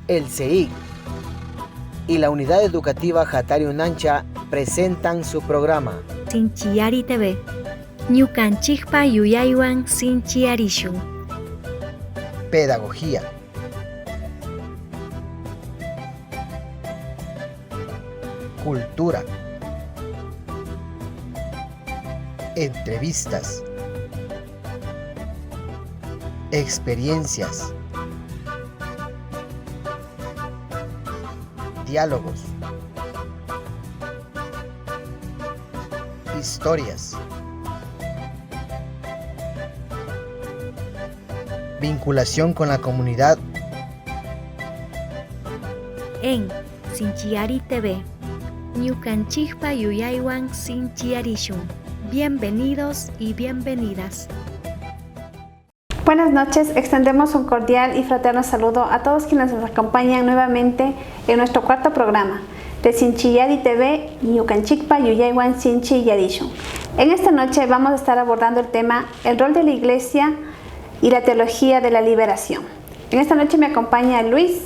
El CEIC y la Unidad Educativa Hatari Unancha presentan su programa Sinchiyari TV. Ñukanchikpa yuyaywan sinchiyarishun. Pedagogía. Cultura. Entrevistas. Experiencias. Diálogos. Historias. Vinculación con la comunidad. En Sinchiyari TV. Ñukanchikpa yuyaywan sinchiyarishun. Bienvenidos y bienvenidas. Buenas noches, extendemos un cordial y fraterno saludo a todos quienes nos acompañan nuevamente en nuestro cuarto programa de Sinchiyari TV Ñukanchikpa yuyaywan sinchiyarishun. En esta noche vamos a estar abordando el tema el rol de la Iglesia y la teología de la liberación. En esta noche me acompaña Luis.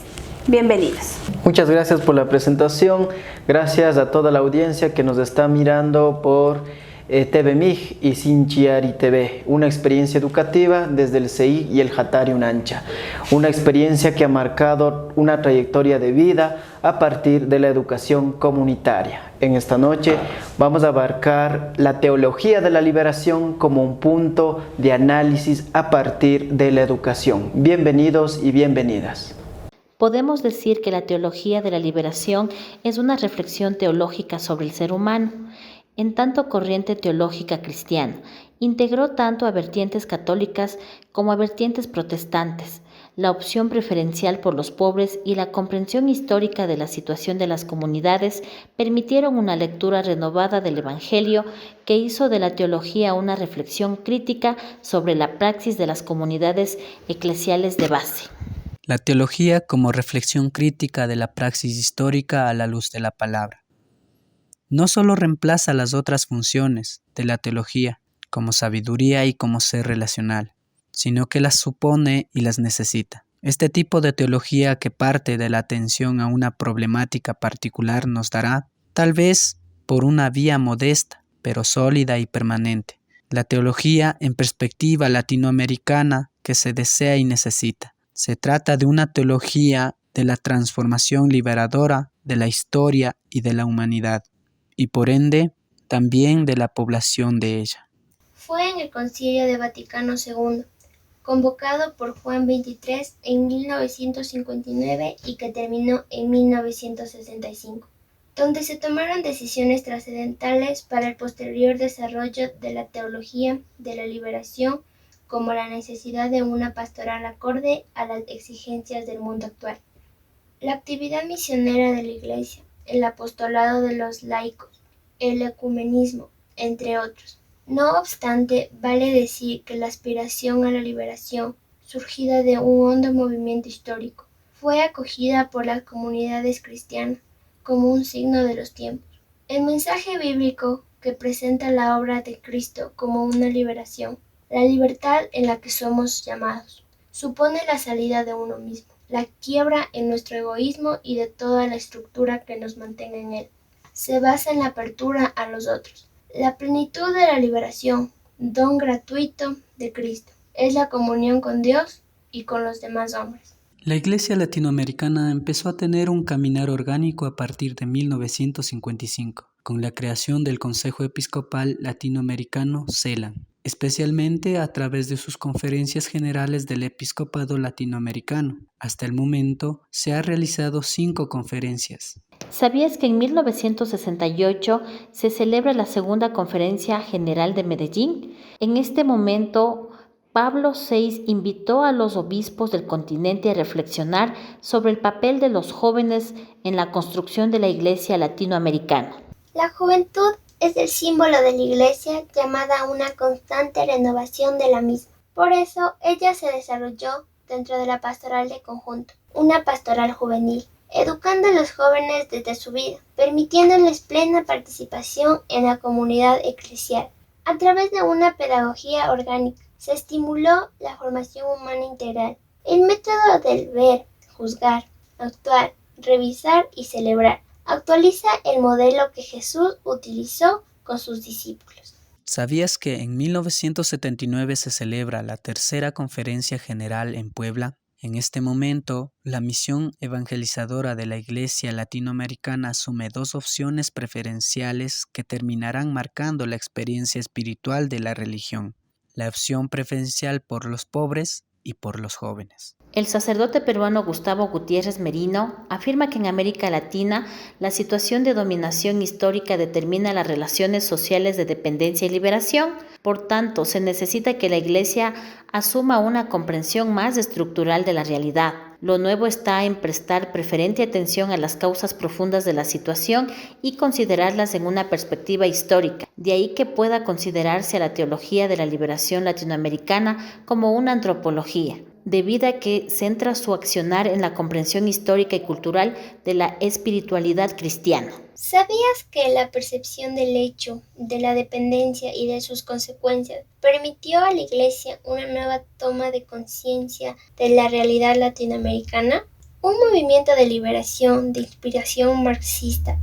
Bienvenidos. Muchas gracias por la presentación. Gracias a toda la audiencia que nos está mirando por TV MIG y Sinchiyari TV, una experiencia educativa desde el CEIC y el Hatari Unancha, una experiencia que ha marcado una trayectoria de vida a partir de la educación comunitaria. En esta noche vamos a abarcar la teología de la liberación como un punto de análisis a partir de la educación. Bienvenidos y bienvenidas. Podemos decir que la teología de la liberación es una reflexión teológica sobre el ser humano. En tanto corriente teológica cristiana, integró tanto a vertientes católicas como a vertientes protestantes, la opción preferencial por los pobres y la comprensión histórica de la situación de las comunidades permitieron una lectura renovada del Evangelio que hizo de la teología una reflexión crítica sobre la praxis de las comunidades eclesiales de base. La teología como reflexión crítica de la praxis histórica a la luz de la palabra. No solo reemplaza las otras funciones de la teología, como sabiduría y como ser relacional, sino que las supone y las necesita. Este tipo de teología que parte de la atención a una problemática particular nos dará, tal vez por una vía modesta, pero sólida y permanente, la teología en perspectiva latinoamericana que se desea y necesita. Se trata de una teología de la transformación liberadora de la historia y de la humanidad, y por ende, también de la población de ella. Fue en el Concilio de Vaticano II, convocado por Juan XXIII en 1959 y que terminó en 1965, donde se tomaron decisiones trascendentales para el posterior desarrollo de la teología de la liberación, como la necesidad de una pastoral acorde a las exigencias del mundo actual. La actividad misionera de la Iglesia, el apostolado de los laicos, el ecumenismo, entre otros. No obstante, vale decir que la aspiración a la liberación, surgida de un hondo movimiento histórico, fue acogida por las comunidades cristianas como un signo de los tiempos. El mensaje bíblico que presenta la obra de Cristo como una liberación, la libertad en la que somos llamados, supone la salida de uno mismo, la quiebra en nuestro egoísmo y de toda la estructura que nos mantenga en él. Se basa en la apertura a los otros. La plenitud de la liberación, don gratuito de Cristo, es la comunión con Dios y con los demás hombres. La Iglesia latinoamericana empezó a tener un caminar orgánico a partir de 1955, con la creación del Consejo Episcopal Latinoamericano CELAM, especialmente a través de sus conferencias generales del Episcopado Latinoamericano. Hasta el momento se han realizado 5 conferencias. ¿Sabías que en 1968 se celebra la Segunda Conferencia General de Medellín? En este momento, Pablo VI invitó a los obispos del continente a reflexionar sobre el papel de los jóvenes en la construcción de la Iglesia latinoamericana. La juventud es el símbolo de la Iglesia, llamada a una constante renovación de la misma. Por eso, ella se desarrolló dentro de la pastoral de conjunto, una pastoral juvenil, educando a los jóvenes desde su vida, permitiéndoles plena participación en la comunidad eclesial. A través de una pedagogía orgánica, se estimuló la formación humana integral. El método del ver, juzgar, actuar, revisar y celebrar. Actualiza el modelo que Jesús utilizó con sus discípulos. ¿Sabías que en 1979 se celebra la tercera conferencia general en Puebla? En este momento, la misión evangelizadora de la Iglesia Latinoamericana asume dos opciones preferenciales que terminarán marcando la experiencia espiritual de la religión: la opción preferencial por los pobres y por los jóvenes. El sacerdote peruano Gustavo Gutiérrez Merino afirma que en América Latina la situación de dominación histórica determina las relaciones sociales de dependencia y liberación. Por tanto, se necesita que la Iglesia asuma una comprensión más estructural de la realidad. Lo nuevo está en prestar preferente atención a las causas profundas de la situación y considerarlas en una perspectiva histórica. De ahí que pueda considerarse a la teología de la liberación latinoamericana como una antropología, debido a que centra su accionar en la comprensión histórica y cultural de la espiritualidad cristiana. ¿Sabías que la percepción del hecho, de la dependencia y de sus consecuencias permitió a la Iglesia una nueva toma de conciencia de la realidad latinoamericana? Un movimiento de liberación de inspiración marxista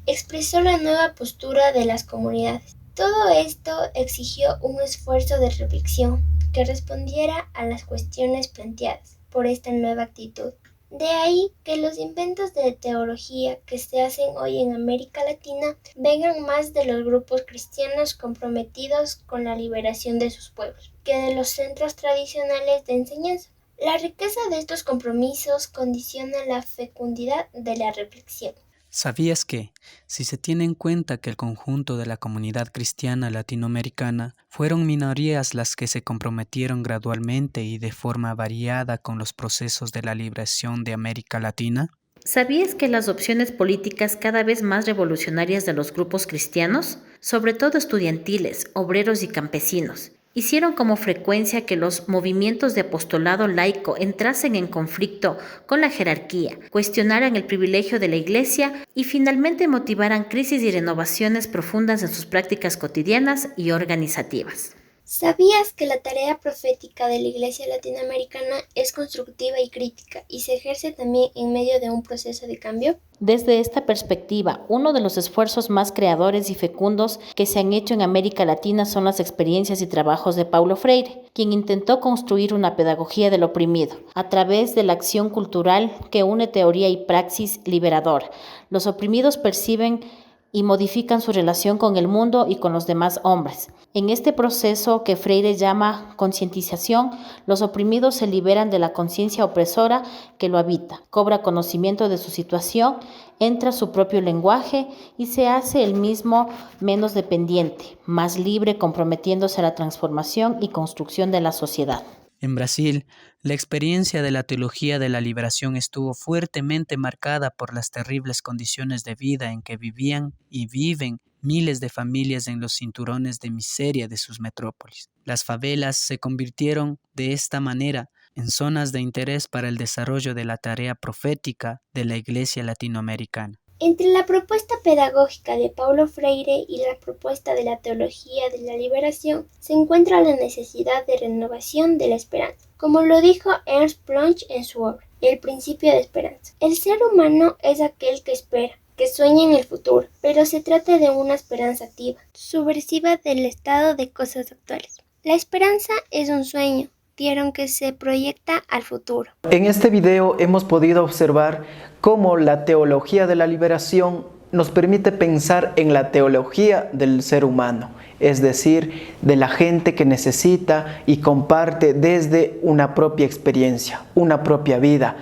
expresó la nueva postura de las comunidades. Todo esto exigió un esfuerzo de reflexión que respondiera a las cuestiones planteadas por esta nueva actitud. De ahí que los inventos de teología que se hacen hoy en América Latina vengan más de los grupos cristianos comprometidos con la liberación de sus pueblos que de los centros tradicionales de enseñanza. La riqueza de estos compromisos condiciona la fecundidad de la reflexión. ¿Sabías que, si se tiene en cuenta que el conjunto de la comunidad cristiana latinoamericana fueron minorías las que se comprometieron gradualmente y de forma variada con los procesos de la liberación de América Latina? ¿Sabías que las opciones políticas cada vez más revolucionarias de los grupos cristianos, sobre todo estudiantiles, obreros y campesinos, hicieron como frecuencia que los movimientos de apostolado laico entrasen en conflicto con la jerarquía, cuestionaran el privilegio de la Iglesia y finalmente motivaran crisis y renovaciones profundas en sus prácticas cotidianas y organizativas? ¿Sabías que la tarea profética de la Iglesia latinoamericana es constructiva y crítica y se ejerce también en medio de un proceso de cambio? Desde esta perspectiva, uno de los esfuerzos más creadores y fecundos que se han hecho en América Latina son las experiencias y trabajos de Paulo Freire, quien intentó construir una pedagogía del oprimido, a través de la acción cultural que une teoría y praxis liberadora. Los oprimidos perciben y modifican su relación con el mundo y con los demás hombres. En este proceso que Freire llama concientización, los oprimidos se liberan de la conciencia opresora que lo habita, cobra conocimiento de su situación, entra a su propio lenguaje y se hace el mismo menos dependiente, más libre, comprometiéndose a la transformación y construcción de la sociedad. En Brasil, la experiencia de la teología de la liberación estuvo fuertemente marcada por las terribles condiciones de vida en que vivían y viven miles de familias en los cinturones de miseria de sus metrópolis. Las favelas se convirtieron de esta manera en zonas de interés para el desarrollo de la tarea profética de la Iglesia latinoamericana. Entre la propuesta pedagógica de Paulo Freire y la propuesta de la teología de la liberación se encuentra la necesidad de renovación de la esperanza, como lo dijo Ernst Bloch en su obra, El principio de esperanza. El ser humano es aquel que espera, que sueña en el futuro, pero se trata de una esperanza activa, subversiva del estado de cosas actuales. La esperanza es un sueño, que se proyecta al futuro. En este video hemos podido observar cómo la teología de la liberación nos permite pensar en la teología del ser humano, es decir, de la gente que necesita y comparte desde una propia experiencia, una propia vida.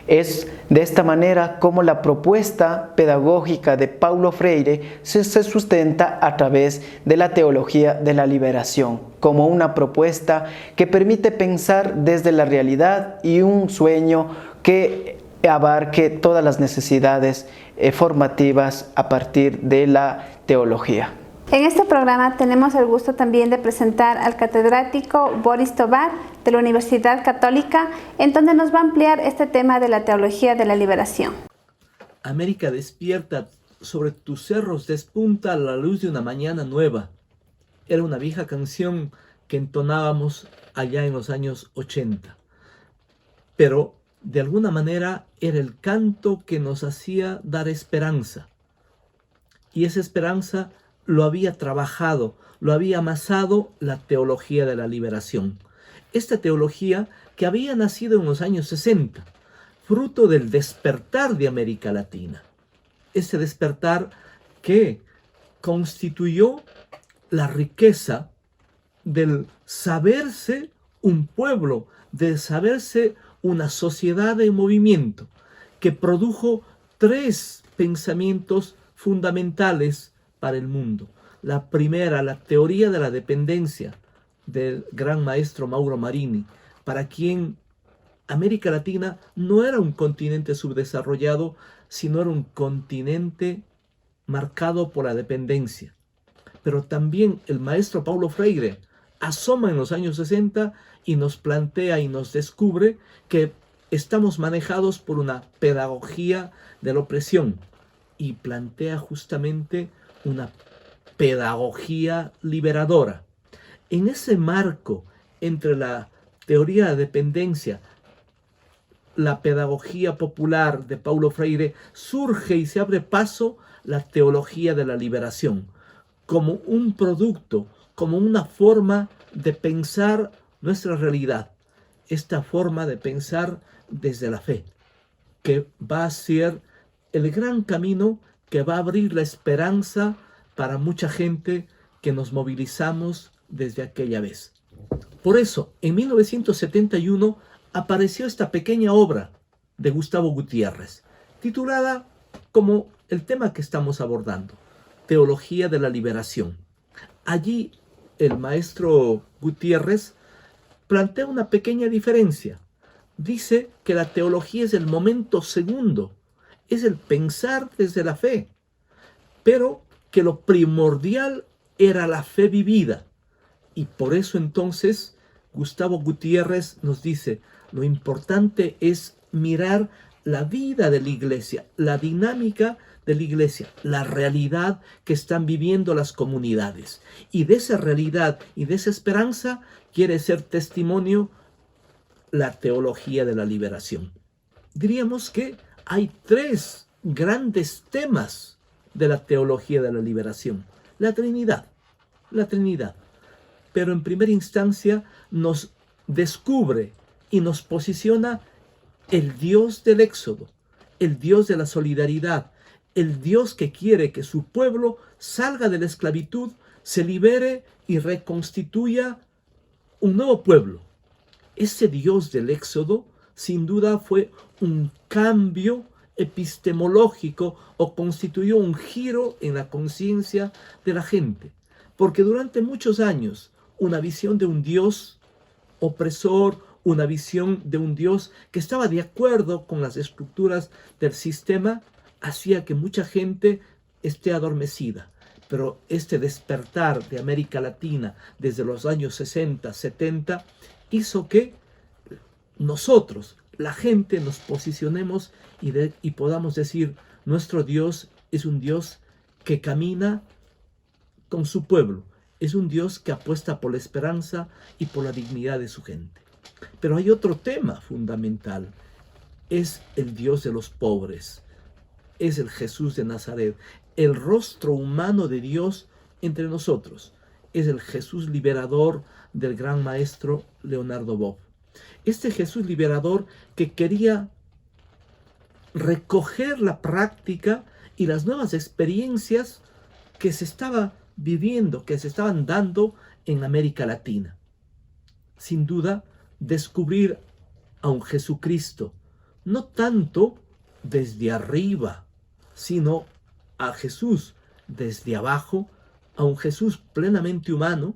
Es de esta manera como la propuesta pedagógica de Paulo Freire se sustenta a través de la teología de la liberación, como una propuesta que permite pensar desde la realidad y un sueño que abarque todas las necesidades formativas a partir de la teología. En este programa tenemos el gusto también de presentar al catedrático Boris Tovar de la Universidad Católica, en donde nos va a ampliar este tema de la teología de la liberación. América despierta, sobre tus cerros despunta la luz de una mañana nueva. Era una vieja canción que entonábamos allá en los años 80. Pero de alguna manera era el canto que nos hacía dar esperanza. Y esa esperanza lo había trabajado, lo había amasado la teología de la liberación. Esta teología que había nacido en los años 60, fruto del despertar de América Latina. Ese despertar que constituyó la riqueza del saberse un pueblo, de saberse una sociedad en movimiento, que produjo 3 pensamientos fundamentales para el mundo. La primera, la teoría de la dependencia del gran maestro Mauro Marini, para quien América Latina no era un continente subdesarrollado, sino era un continente marcado por la dependencia. Pero también el maestro Paulo Freire asoma en los años 60 y nos plantea y nos descubre que estamos manejados por una pedagogía de la opresión, y plantea justamente una pedagogía liberadora. En ese marco entre la teoría de dependencia, la pedagogía popular de Paulo Freire, surge y se abre paso la teología de la liberación, como un producto, como una forma de pensar nuestra realidad, esta forma de pensar desde la fe, que va a ser el gran camino que va a abrir la esperanza para mucha gente que nos movilizamos desde aquella vez. Por eso, en 1971 apareció esta pequeña obra de Gustavo Gutiérrez, titulada como el tema que estamos abordando, Teología de la Liberación. Allí el maestro Gutiérrez plantea una pequeña diferencia. Dice que la teología es el momento segundo, es el pensar desde la fe, pero que lo primordial era la fe vivida. Y por eso entonces Gustavo Gutiérrez nos dice, lo importante es mirar la vida de la iglesia, la dinámica de la iglesia, la realidad que están viviendo las comunidades. Y de esa realidad y de esa esperanza quiere ser testimonio la teología de la liberación. Diríamos que hay 3 grandes temas de la teología de la liberación. La Trinidad. Pero en primera instancia nos descubre y nos posiciona el Dios del Éxodo, el Dios de la solidaridad, el Dios que quiere que su pueblo salga de la esclavitud, se libere y reconstituya un nuevo pueblo. Ese Dios del Éxodo sin duda fue un cambio epistemológico o constituyó un giro en la conciencia de la gente, porque durante muchos años una visión de un Dios opresor, una visión de un Dios que estaba de acuerdo con las estructuras del sistema, hacía que mucha gente esté adormecida. Pero este despertar de América Latina desde los años 60, 70, hizo que nosotros, la gente, nos posicionemos y podamos decir, nuestro Dios es un Dios que camina con su pueblo, es un Dios que apuesta por la esperanza y por la dignidad de su gente. Pero hay otro tema fundamental, es el Dios de los pobres, es el Jesús de Nazaret, el rostro humano de Dios entre nosotros, es el Jesús liberador del gran maestro Leonardo Boff. Este Jesús liberador que quería recoger la práctica y las nuevas experiencias que se estaba viviendo, que se estaban dando en América Latina. Sin duda, descubrir a un Jesucristo, no tanto desde arriba, sino a Jesús desde abajo, a un Jesús plenamente humano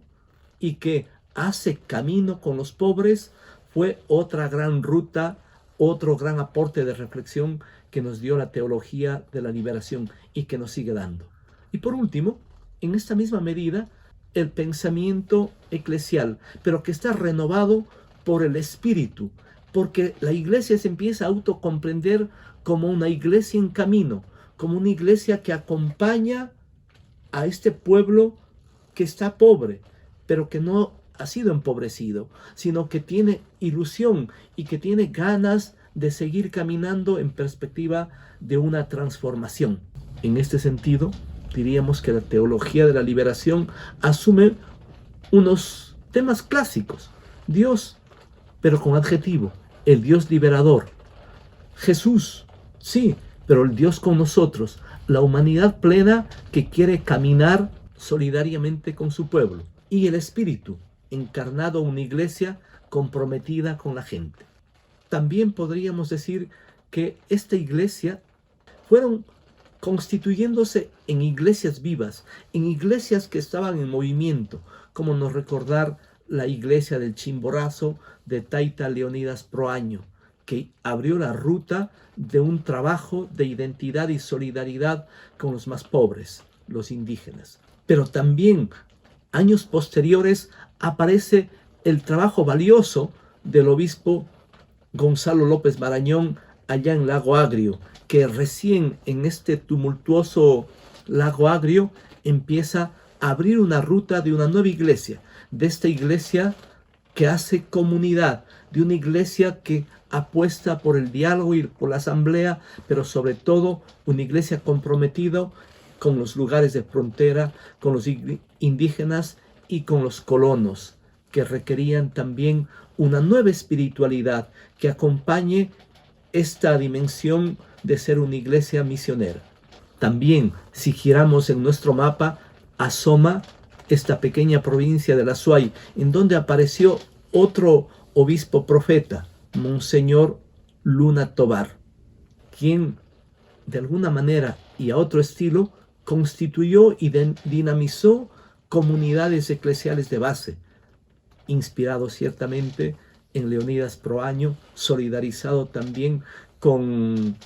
y que hace camino con los pobres, fue otra gran ruta, otro gran aporte de reflexión que nos dio la teología de la liberación y que nos sigue dando. Y por último, en esta misma medida, el pensamiento eclesial, pero que está renovado por el Espíritu, porque la iglesia se empieza a autocomprender como una iglesia en camino, como una iglesia que acompaña a este pueblo que está pobre, pero que no ha sido empobrecido, sino que tiene ilusión y que tiene ganas de seguir caminando en perspectiva de una transformación. En este sentido, diríamos que la teología de la liberación asume unos temas clásicos. Dios, pero con adjetivo, el Dios liberador. Jesús, sí, pero el Dios con nosotros, la humanidad plena que quiere caminar solidariamente con su pueblo. Y el Espíritu, encarnado en una iglesia comprometida con la gente. También podríamos decir que esta iglesia fueron constituyéndose en iglesias vivas, en iglesias que estaban en movimiento, como nos recordar la iglesia del Chimborazo de Taita Leonidas Proaño, que abrió la ruta de un trabajo de identidad y solidaridad con los más pobres, los indígenas. Pero también, años posteriores, aparece el trabajo valioso del obispo Gonzalo López Marañón allá en Lago Agrio, que recién en este tumultuoso Lago Agrio empieza a abrir una ruta de una nueva iglesia, de esta iglesia que hace comunidad, de una iglesia que apuesta por el diálogo y por la asamblea, pero sobre todo una iglesia comprometida con los lugares de frontera, con los indígenas y con los colonos, que requerían también una nueva espiritualidad que acompañe esta dimensión de ser una iglesia misionera. También, si giramos en nuestro mapa, asoma esta pequeña provincia de la Suay, en donde apareció otro obispo profeta, Monseñor Luna Tobar, quien de alguna manera y a otro estilo constituyó y dinamizó comunidades eclesiales de base, inspirado ciertamente en Leonidas Proaño, solidarizado también con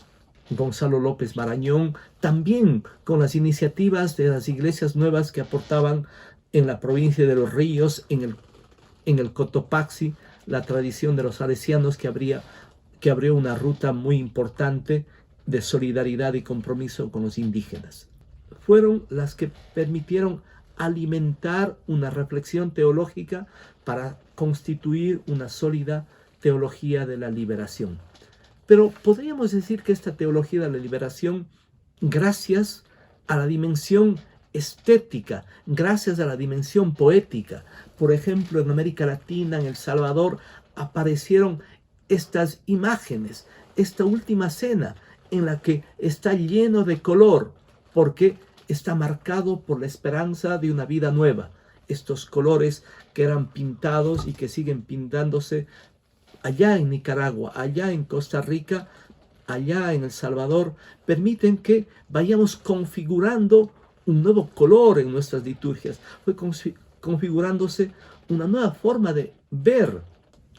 Gonzalo López Marañón, también con las iniciativas de las iglesias nuevas que aportaban en la provincia de Los Ríos, en el Cotopaxi, la tradición de los salesianos que abrió una ruta muy importante de solidaridad y compromiso con los indígenas. Fueron las que permitieron alimentar una reflexión teológica para constituir una sólida teología de la liberación. Pero podríamos decir que esta teología de la liberación, gracias a la dimensión estética, gracias a la dimensión poética, por ejemplo, en América Latina, en El Salvador, aparecieron estas imágenes, esta última cena en la que está lleno de color, porque está marcado por la esperanza de una vida nueva. Estos colores que eran pintados y que siguen pintándose allá en Nicaragua, allá en Costa Rica, allá en El Salvador, permiten que vayamos configurando un nuevo color en nuestras liturgias. Fue configurándose una nueva forma de ver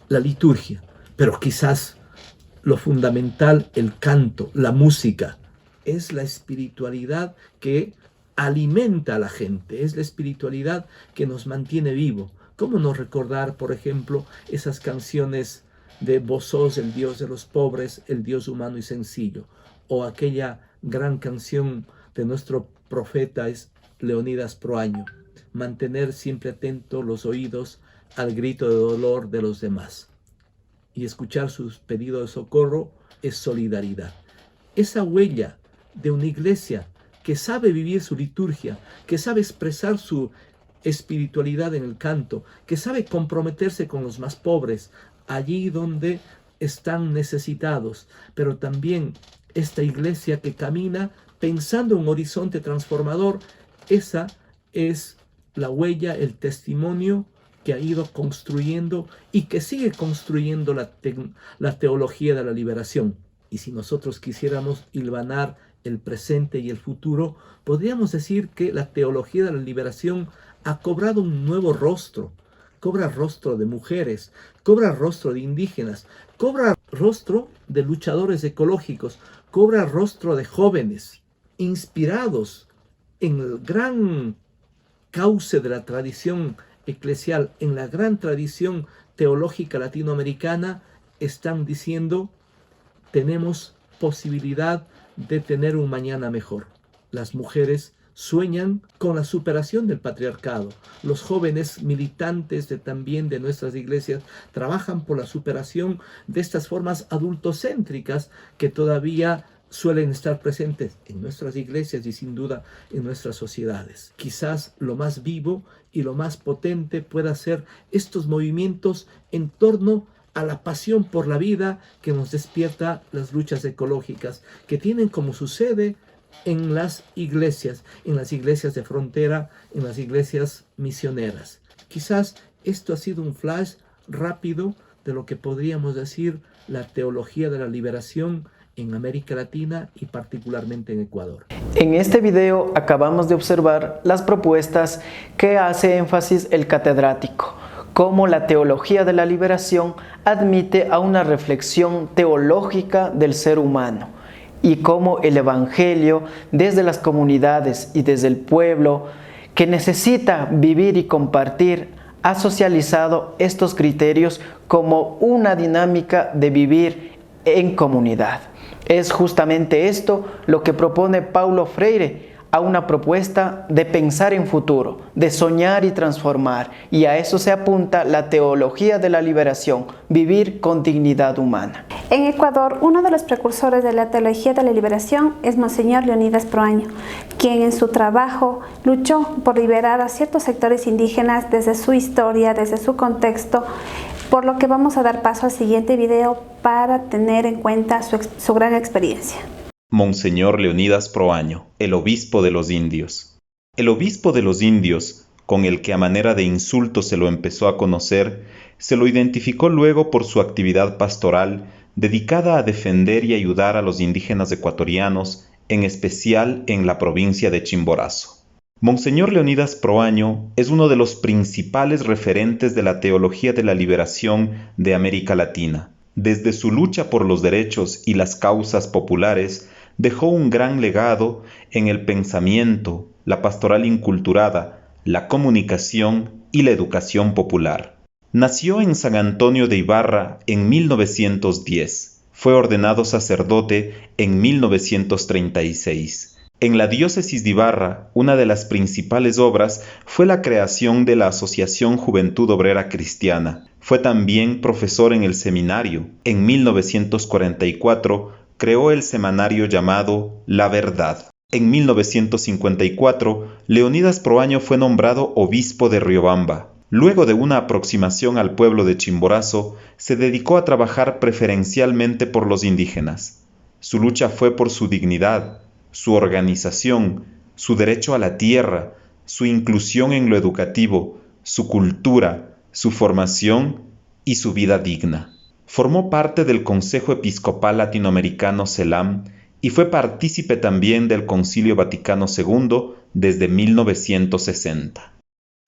la liturgia. Pero quizás lo fundamental, el canto, la música, es la espiritualidad que alimenta a la gente, es la espiritualidad que nos mantiene vivo. ¿Cómo no recordar, por ejemplo, esas canciones de Vos sos el Dios de los pobres, el Dios humano y sencillo? O aquella gran canción de nuestro profeta es Leonidas Proaño, mantener siempre atentos los oídos al grito de dolor de los demás. Y escuchar sus pedidos de socorro es solidaridad. Esa huella de una iglesia que sabe vivir su liturgia, que sabe expresar su espiritualidad en el canto, que sabe comprometerse con los más pobres, allí donde están necesitados, pero también esta iglesia que camina pensando en un horizonte transformador, esa es la huella, el testimonio que ha ido construyendo y que sigue construyendo la teología de la liberación. Y si nosotros quisiéramos hilvanar el presente y el futuro, podríamos decir que la teología de la liberación ha cobrado un nuevo rostro. Cobra rostro de mujeres, cobra rostro de indígenas, cobra rostro de luchadores ecológicos, cobra rostro de jóvenes inspirados en el gran cauce de la tradición eclesial, en la gran tradición teológica latinoamericana, están diciendo: tenemos posibilidad de tener un mañana mejor. Las mujeres sueñan con la superación del patriarcado. Los jóvenes militantes también de nuestras iglesias trabajan por la superación de estas formas adultocéntricas que todavía suelen estar presentes en nuestras iglesias y sin duda en nuestras sociedades. Quizás lo más vivo y lo más potente pueda ser estos movimientos en torno a la pasión por la vida que nos despierta las luchas ecológicas, que tienen como su sede en las iglesias de frontera, en las iglesias misioneras. Quizás esto ha sido un flash rápido de lo que podríamos decir la teología de la liberación en América Latina y particularmente en Ecuador. En este video acabamos de observar las propuestas que hace énfasis el catedrático, cómo la teología de la liberación admite a una reflexión teológica del ser humano y cómo el Evangelio desde las comunidades y desde el pueblo que necesita vivir y compartir ha socializado estos criterios como una dinámica de vivir en comunidad. Es justamente esto lo que propone Paulo Freire a una propuesta de pensar en futuro, de soñar y transformar, y a eso se apunta la teología de la liberación, vivir con dignidad humana. En Ecuador, uno de los precursores de la teología de la liberación es Monseñor Leonidas Proaño, quien en su trabajo luchó por liberar a ciertos sectores indígenas desde su historia, desde su contexto, por lo que vamos a dar paso al siguiente video para tener en cuenta su gran experiencia. Monseñor Leonidas Proaño, el obispo de los indios. El obispo de los indios, con el que a manera de insulto se lo empezó a conocer, se lo identificó luego por su actividad pastoral dedicada a defender y ayudar a los indígenas ecuatorianos, en especial en la provincia de Chimborazo. Monseñor Leonidas Proaño es uno de los principales referentes de la teología de la liberación de América Latina. Desde su lucha por los derechos y las causas populares, dejó un gran legado en el pensamiento, la pastoral inculturada, la comunicación y la educación popular. Nació en San Antonio de Ibarra en 1910. Fue ordenado sacerdote en 1936. En la diócesis de Ibarra, una de las principales obras fue la creación de la Asociación Juventud Obrera Cristiana. Fue también profesor en el seminario. En 1944 creó el semanario llamado La Verdad. En 1954, Leonidas Proaño fue nombrado obispo de Riobamba. Luego de una aproximación al pueblo de Chimborazo, se dedicó a trabajar preferencialmente por los indígenas. Su lucha fue por su dignidad, su organización, su derecho a la tierra, su inclusión en lo educativo, su cultura, su formación y su vida digna. Formó parte del Consejo Episcopal Latinoamericano CELAM y fue partícipe también del Concilio Vaticano II desde 1960.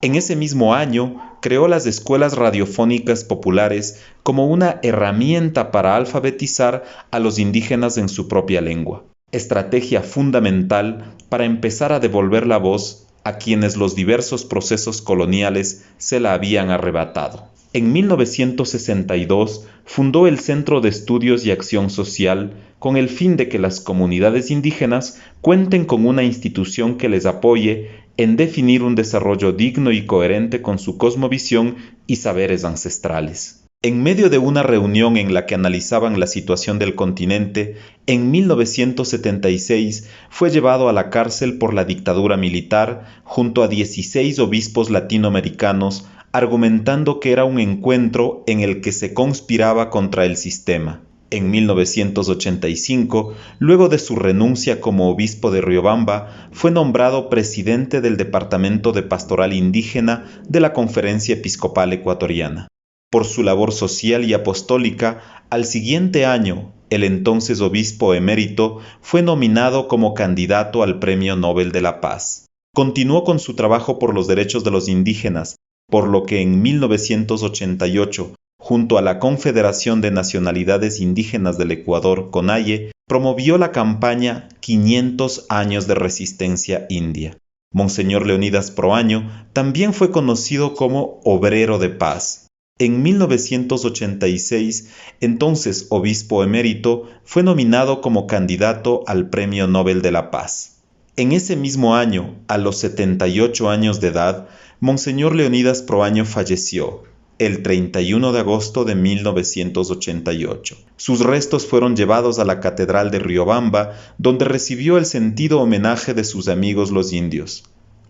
En ese mismo año, creó las escuelas radiofónicas populares como una herramienta para alfabetizar a los indígenas en su propia lengua. Estrategia fundamental para empezar a devolver la voz a quienes los diversos procesos coloniales se la habían arrebatado. En 1962 fundó el Centro de Estudios y Acción Social con el fin de que las comunidades indígenas cuenten con una institución que les apoye en definir un desarrollo digno y coherente con su cosmovisión y saberes ancestrales. En medio de una reunión en la que analizaban la situación del continente, en 1976 fue llevado a la cárcel por la dictadura militar junto a 16 obispos latinoamericanos, argumentando que era un encuentro en el que se conspiraba contra el sistema. En 1985, luego de su renuncia como obispo de Riobamba, fue nombrado presidente del Departamento de Pastoral Indígena de la Conferencia Episcopal Ecuatoriana. Por su labor social y apostólica, al siguiente año, el entonces obispo emérito fue nominado como candidato al Premio Nobel de la Paz. Continuó con su trabajo por los derechos de los indígenas, por lo que en 1988, junto a la Confederación de Nacionalidades Indígenas del Ecuador, CONAIE, promovió la campaña 500 años de resistencia india. Monseñor Leonidas Proaño también fue conocido como obrero de paz. En 1986, entonces obispo emérito, fue nominado como candidato al Premio Nobel de la Paz. En ese mismo año, a los 78 años de edad, Monseñor Leonidas Proaño falleció el 31 de agosto de 1988. Sus restos fueron llevados a la Catedral de Riobamba, donde recibió el sentido homenaje de sus amigos los indios.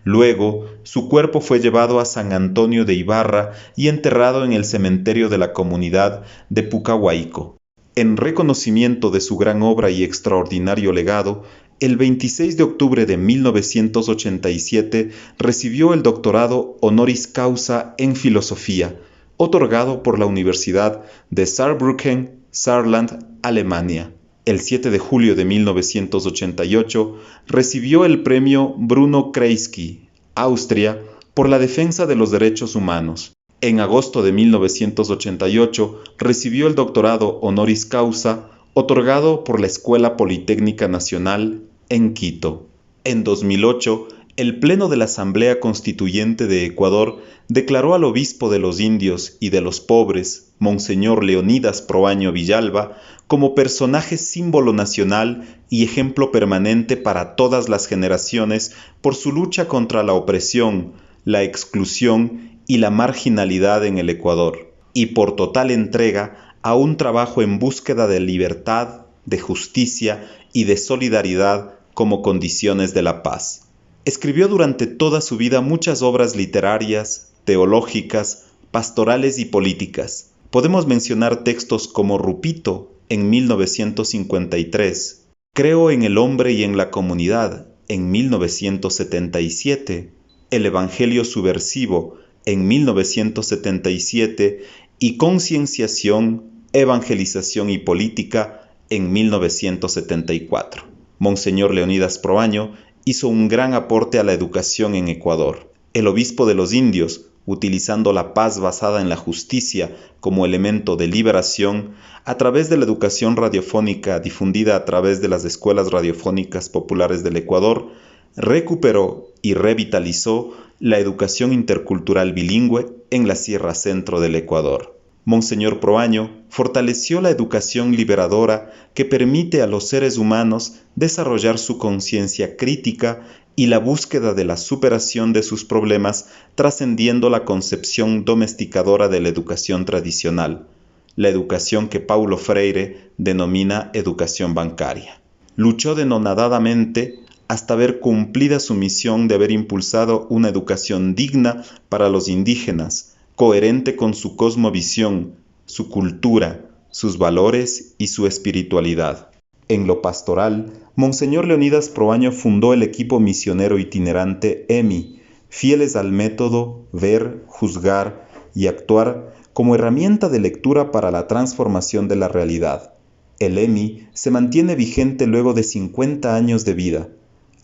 Luego, su cuerpo fue llevado a San Antonio de Ibarra y enterrado en el cementerio de la comunidad de Pucahuaico. En reconocimiento de su gran obra y extraordinario legado, el 26 de octubre de 1987 recibió el doctorado honoris causa en filosofía, otorgado por la Universidad de Saarbrücken, Saarland, Alemania. El 7 de julio de 1988 recibió el premio Bruno Kreisky, Austria, por la defensa de los derechos humanos. En agosto de 1988 recibió el doctorado honoris causa, otorgado por la Escuela Politécnica Nacional en Quito. En 2008, el Pleno de la Asamblea Constituyente de Ecuador declaró al obispo de los indios y de los pobres, Monseñor Leonidas Proaño Villalba, como personaje símbolo nacional y ejemplo permanente para todas las generaciones por su lucha contra la opresión, la exclusión y la marginalidad en el Ecuador, y por total entrega a un trabajo en búsqueda de libertad, de justicia y de solidaridad como condiciones de la paz. Escribió durante toda su vida muchas obras literarias, teológicas, pastorales y políticas. Podemos mencionar textos como Rupito, en 1953, Creo en el hombre y en la comunidad, en 1977, El Evangelio subversivo, en 1977, y Concienciación, Evangelización y Política, en 1974. Monseñor Leonidas Proaño hizo un gran aporte a la educación en Ecuador. El obispo de los indios, utilizando la paz basada en la justicia como elemento de liberación, a través de la educación radiofónica difundida a través de las escuelas radiofónicas populares del Ecuador, recuperó y revitalizó la educación intercultural bilingüe en la Sierra Centro del Ecuador. Monseñor Proaño fortaleció la educación liberadora que permite a los seres humanos desarrollar su conciencia crítica y la búsqueda de la superación de sus problemas trascendiendo la concepción domesticadora de la educación tradicional, la educación que Paulo Freire denomina educación bancaria. Luchó denonadadamente hasta ver cumplida su misión de haber impulsado una educación digna para los indígenas, coherente con su cosmovisión, su cultura, sus valores y su espiritualidad. En lo pastoral, Monseñor Leonidas Proaño fundó el equipo misionero itinerante EMI, fieles al método ver, juzgar y actuar como herramienta de lectura para la transformación de la realidad. El EMI se mantiene vigente luego de 50 años de vida.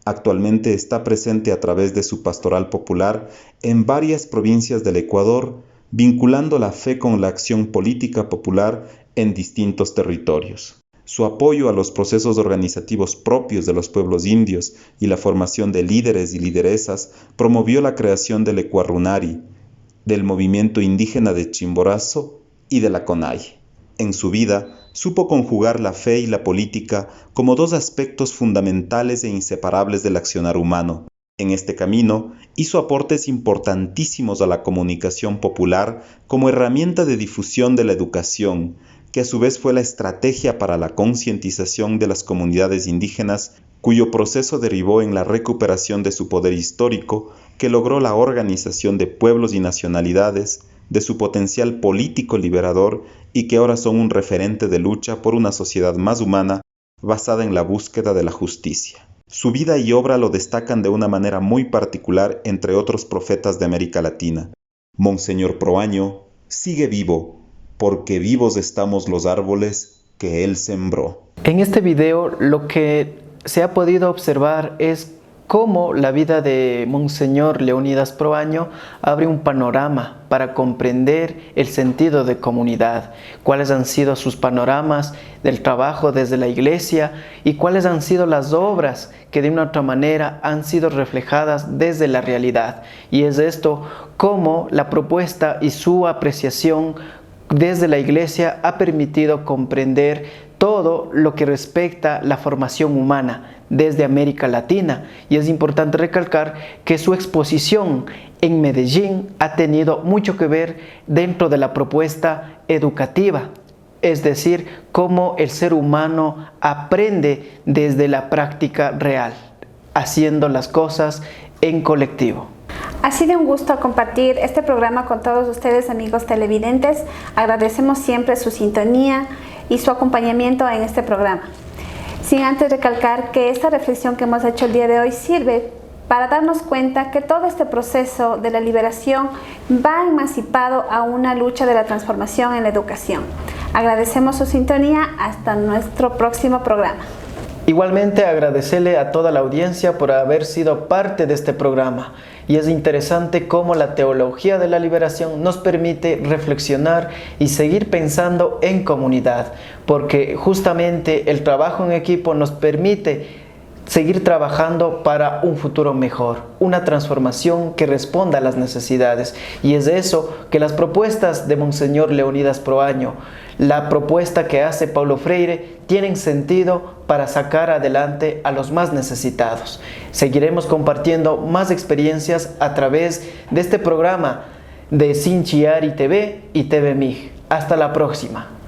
Actualmente está presente a través de su pastoral popular en varias provincias del Ecuador, vinculando la fe con la acción política popular en distintos territorios. Su apoyo a los procesos organizativos propios de los pueblos indios y la formación de líderes y lideresas promovió la creación del Ecuarunari, del movimiento indígena de Chimborazo y de la CONAI. En su vida, supo conjugar la fe y la política como dos aspectos fundamentales e inseparables del accionar humano. En este camino, hizo aportes importantísimos a la comunicación popular como herramienta de difusión de la educación, que a su vez fue la estrategia para la concientización de las comunidades indígenas, cuyo proceso derivó en la recuperación de su poder histórico, que logró la organización de pueblos y nacionalidades, de su potencial político liberador y que ahora son un referente de lucha por una sociedad más humana basada en la búsqueda de la justicia. Su vida y obra lo destacan de una manera muy particular entre otros profetas de América Latina. Monseñor Proaño sigue vivo, porque vivos estamos los árboles que él sembró. En este video lo que se ha podido observar es cómo la vida de Monseñor Leonidas Proaño abre un panorama para comprender el sentido de comunidad, cuáles han sido sus panoramas del trabajo desde la iglesia y cuáles han sido las obras que de una u otra manera han sido reflejadas desde la realidad. Y es esto cómo la propuesta y su apreciación desde la iglesia ha permitido comprender todo lo que respecta la formación humana desde América Latina. Y es importante recalcar que su exposición en Medellín ha tenido mucho que ver dentro de la propuesta educativa, es decir, cómo el ser humano aprende desde la práctica real, haciendo las cosas en colectivo. Ha sido un gusto compartir este programa con todos ustedes, amigos televidentes. Agradecemos siempre su sintonía y su acompañamiento en este programa. Sin antes recalcar que esta reflexión que hemos hecho el día de hoy sirve para darnos cuenta que todo este proceso de la liberación va emancipado a una lucha de la transformación en la educación. Agradecemos su sintonía. Hasta nuestro próximo programa. Igualmente agradecerle a toda la audiencia por haber sido parte de este programa. Y es interesante cómo la teología de la liberación nos permite reflexionar y seguir pensando en comunidad, porque justamente el trabajo en equipo nos permite seguir trabajando para un futuro mejor, una transformación que responda a las necesidades. Y es de eso que las propuestas de Monseñor Leonidas Proaño, la propuesta que hace Paulo Freire, tienen sentido para sacar adelante a los más necesitados. Seguiremos compartiendo más experiencias a través de este programa de Sinchiari TV y TV MIG. Hasta la próxima.